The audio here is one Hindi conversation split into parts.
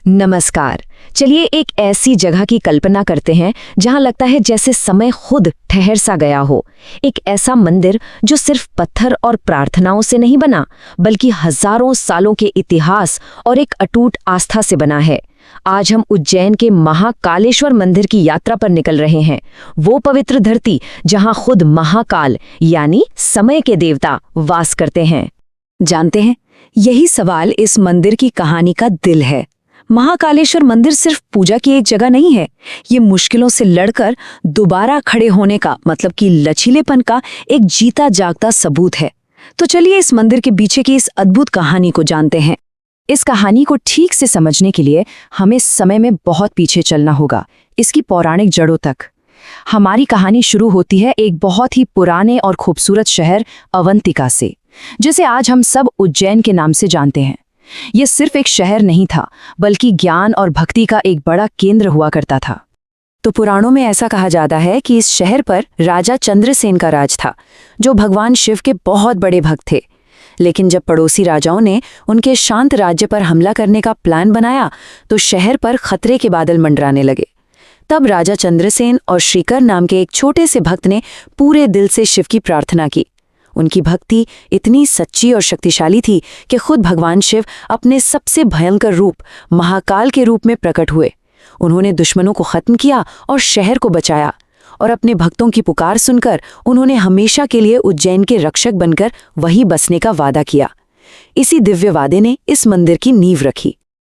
नमस्कार। चलिए एक ऐसी जगह की कल्पना करते हैं जहां लगता है जैसे समय खुद ठहर सा गया हो। एक ऐसा मंदिर जो सिर्फ पत्थर और प्रार्थनाओं से नहीं बना, बल्कि हजारों सालों के इतिहास और एक अटूट आस्था से बना है। आज हम उज्जैन के महाकालेश्वर मंदिर की यात्रा पर निकल रहे हैं, वो पवित्र धरती जहां खुद महाकाल यानी समय के देवता वास करते हैं। जानते हैं, यही सवाल इस मंदिर की कहानी का दिल है। महाकालेश्वर मंदिर सिर्फ पूजा की एक जगह नहीं है, ये मुश्किलों से लड़कर दोबारा खड़े होने का मतलब कि लचीलेपन का एक जीता जागता सबूत है। तो चलिए इस मंदिर के पीछे की इस अद्भुत कहानी को जानते हैं। इस कहानी को ठीक से समझने के लिए हमें समय में बहुत पीछे चलना होगा, इसकी पौराणिक जड़ों तक। हमारी कहानी शुरू होती है एक बहुत ही पुराने और खूबसूरत शहर अवंतिका से, जिसे आज हम सब उज्जैन के नाम से जानते हैं। यह सिर्फ एक शहर नहीं था, बल्कि ज्ञान और भक्ति का एक बड़ा केंद्र हुआ करता था। तो पुराणों में ऐसा कहा जाता है कि इस शहर पर राजा चंद्रसेन का राज था, जो भगवान शिव के बहुत बड़े भक्त थे। लेकिन जब पड़ोसी राजाओं ने उनके शांत राज्य पर हमला करने का प्लान बनाया, तो शहर पर खतरे के बादल मंडराने लगे। तब राजा चंद्रसेन और श्रीकर नाम के एक छोटे से भक्त ने पूरे दिल से शिव की प्रार्थना की। उनकी भक्ति इतनी सच्ची और शक्तिशाली थी कि खुद भगवान शिव अपने सबसे भयंकर रूप महाकाल के रूप में प्रकट हुए। उन्होंने दुश्मनों को खत्म किया और शहर को बचाया, और अपने भक्तों की पुकार सुनकर उन्होंने हमेशा के लिए उज्जैन के रक्षक बनकर वहीं बसने का वादा किया। इसी दिव्य वादे ने इस मंदिर की नींव रखी।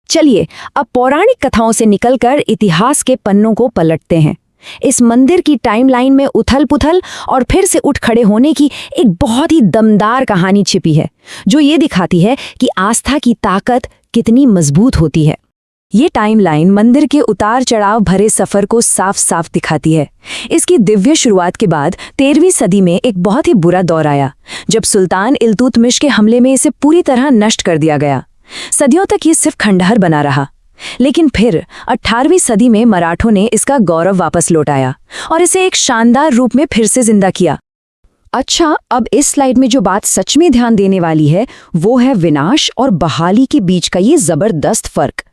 चलिए अब पौराणिक कथाओं से निकलकर इतिहास के पन्नों को पलटते हैं। इस मंदिर की टाइमलाइन में उथल-पुथल और फिर से उठ खड़े होने की एक बहुत ही दमदार कहानी छिपी है, जो ये दिखाती है कि आस्था की ताकत कितनी मजबूत होती है। ये टाइमलाइन मंदिर के उतार चढ़ाव भरे सफर को साफ साफ दिखाती है। इसकी दिव्य शुरुआत के बाद 13वीं सदी में एक बहुत ही बुरा दौर आया, जब सुल्तान इल्तुतमिश के हमले में इसे पूरी तरह नष्ट कर दिया गया। सदियों तक ये सिर्फ खंडहर बना रहा, लेकिन फिर 18वीं सदी में मराठों ने इसका गौरव वापस लौटाया और इसे एक शानदार रूप में फिर से जिंदा किया। अच्छा, अब इस स्लाइड में जो बात सच में ध्यान देने वाली है, वो है विनाश और बहाली के बीच का ये जबरदस्त फर्क।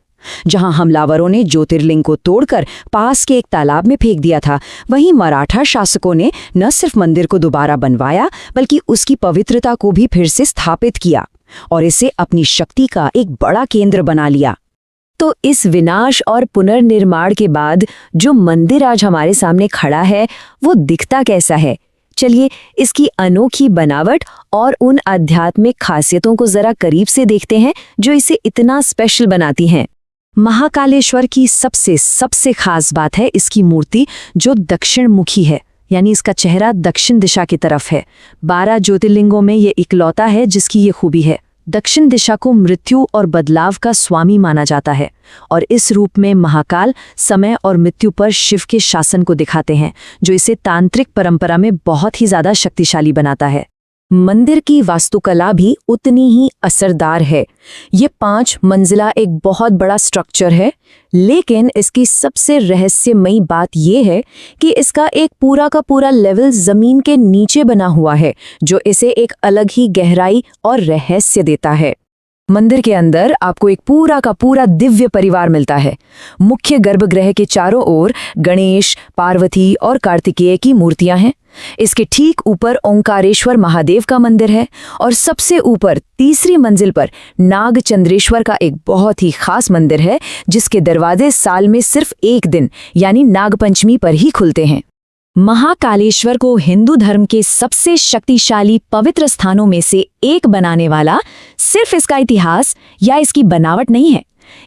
जहां हमलावरों ने ज्योतिर्लिंग को तोड़कर पास के एक तालाब में फेंक दिया था, वहीं मराठा शासकों ने न सिर्फ मंदिर को दोबारा बनवाया, बल्कि उसकी पवित्रता को भी फिर से स्थापित किया और इसे अपनी शक्ति का एक बड़ा केंद्र बना लिया। तो इस विनाश और पुनर्निर्माण के बाद जो मंदिर आज हमारे सामने खड़ा है, वो दिखता कैसा है? चलिए इसकी अनोखी बनावट और उन आध्यात्मिक खासियतों को जरा करीब से देखते हैं जो इसे इतना स्पेशल बनाती हैं। महाकालेश्वर की सबसे खास बात है इसकी मूर्ति, जो दक्षिण मुखी है, यानी इसका चेहरा दक्षिण दिशा की तरफ है। 12 ज्योतिर्लिंगों में ये इकलौता है जिसकी ये खूबी है। दक्षिण दिशा को मृत्यु और बदलाव का स्वामी माना जाता है, और इस रूप में महाकाल समय और मृत्यु पर शिव के शासन को दिखाते हैं, जो इसे तांत्रिक परंपरा में बहुत ही ज्यादा शक्तिशाली बनाता है। मंदिर की वास्तुकला भी उतनी ही असरदार है। ये 5 मंजिला एक बहुत बड़ा स्ट्रक्चर है, लेकिन इसकी सबसे रहस्यमयी बात यह है कि इसका एक पूरा का पूरा लेवल जमीन के नीचे बना हुआ है, जो इसे एक अलग ही गहराई और रहस्य देता है। मंदिर के अंदर आपको एक पूरा का पूरा दिव्य परिवार मिलता है। मुख्य गर्भगृह के चारों ओर गणेश, पार्वती और कार्तिकेय की मूर्तियां हैं। इसके ठीक ऊपर ओंकारेश्वर महादेव का मंदिर है, और सबसे ऊपर 3री मंजिल पर नागचंद्रेश्वर का एक बहुत ही खास मंदिर है, जिसके दरवाजे साल में सिर्फ एक दिन यानी नागपंचमी पर ही खुलते हैं। महाकालेश्वर को हिंदू धर्म के सबसे शक्तिशाली पवित्र स्थानों में से एक बनाने वाला सिर्फ इसका इतिहास या इसकी बनावट नहीं है,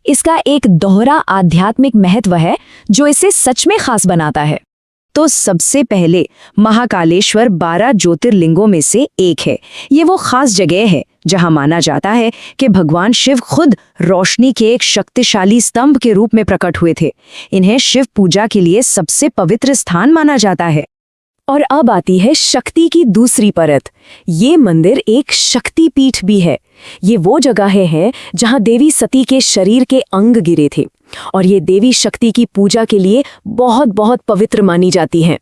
इसका एक दोहरा आध्यात्मिक महत्व है जो इसे सच में खास बनाता है। तो सबसे पहले महाकालेश्वर 12 ज्योतिर्लिंगों में से एक है। ये वो खास जगह है जहां माना जाता है कि भगवान शिव खुद रोशनी के एक शक्तिशाली स्तंभ के रूप में प्रकट हुए थे। इन्हें शिव पूजा के लिए सबसे पवित्र स्थान माना जाता है। और अब आती है शक्ति की दूसरी परत। ये मंदिर एक शक्ति पीठ भी है। ये वो जगह है जहां देवी सती के शरीर के अंग गिरे थे, और ये देवी शक्ति की पूजा के लिए बहुत बहुत पवित्र मानी जाती हैं।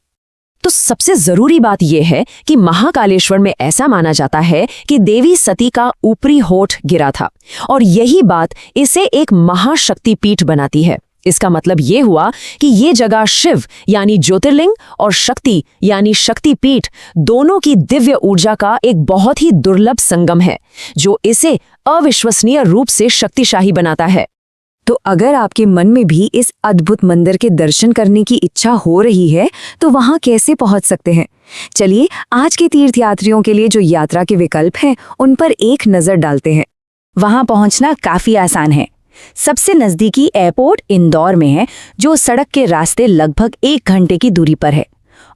तो सबसे जरूरी बात यह है कि महाकालेश्वर में ऐसा माना जाता है कि देवी सती का ऊपरी होठ गिरा था और यही बात इसे एक महाशक्ति पीठ बनाती है। इसका मतलब ये हुआ कि ये जगह शिव यानी ज्योतिर्लिंग और शक्ति यानी शक्ति पीठ दोनों की दिव्य ऊर्जा का एक बहुत ही दुर्लभ संगम है, जो इसे अविश्वसनीय रूप से शक्तिशाली बनाता है। तो अगर आपके मन में भी इस अद्भुत मंदिर के दर्शन करने की इच्छा हो रही है तो वहां कैसे पहुंच सकते हैं? चलिए आज के तीर्थयात्रियों के लिए जो यात्रा के विकल्प हैं उन पर एक नजर डालते हैं। वहां पहुंचना काफी आसान है। सबसे नजदीकी एयरपोर्ट इंदौर में है, जो सड़क के रास्ते लगभग 1 घंटे की दूरी पर है।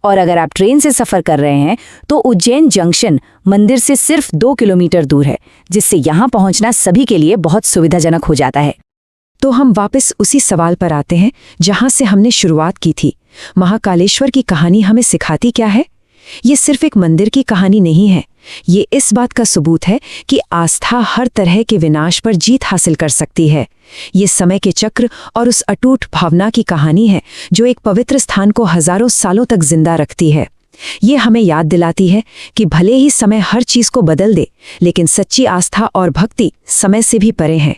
और अगर आप ट्रेन से सफर कर रहे हैं तो उज्जैन जंक्शन मंदिर से सिर्फ 2 किलोमीटर दूर है, जिससे यहाँ पहुंचना सभी के लिए बहुत सुविधाजनक हो जाता है। तो हम वापस उसी सवाल पर आते हैं जहां से हमने शुरुआत की थी। महाकालेश्वर की कहानी हमें सिखाती क्या है? ये सिर्फ एक मंदिर की कहानी नहीं है, ये इस बात का सबूत है कि आस्था हर तरह के विनाश पर जीत हासिल कर सकती है। ये समय के चक्र और उस अटूट भावना की कहानी है जो एक पवित्र स्थान को हजारों सालों तक जिंदा रखती है। ये हमें याद दिलाती है कि भले ही समय हर चीज को बदल दे, लेकिन सच्ची आस्था और भक्ति समय से भी परे हैं।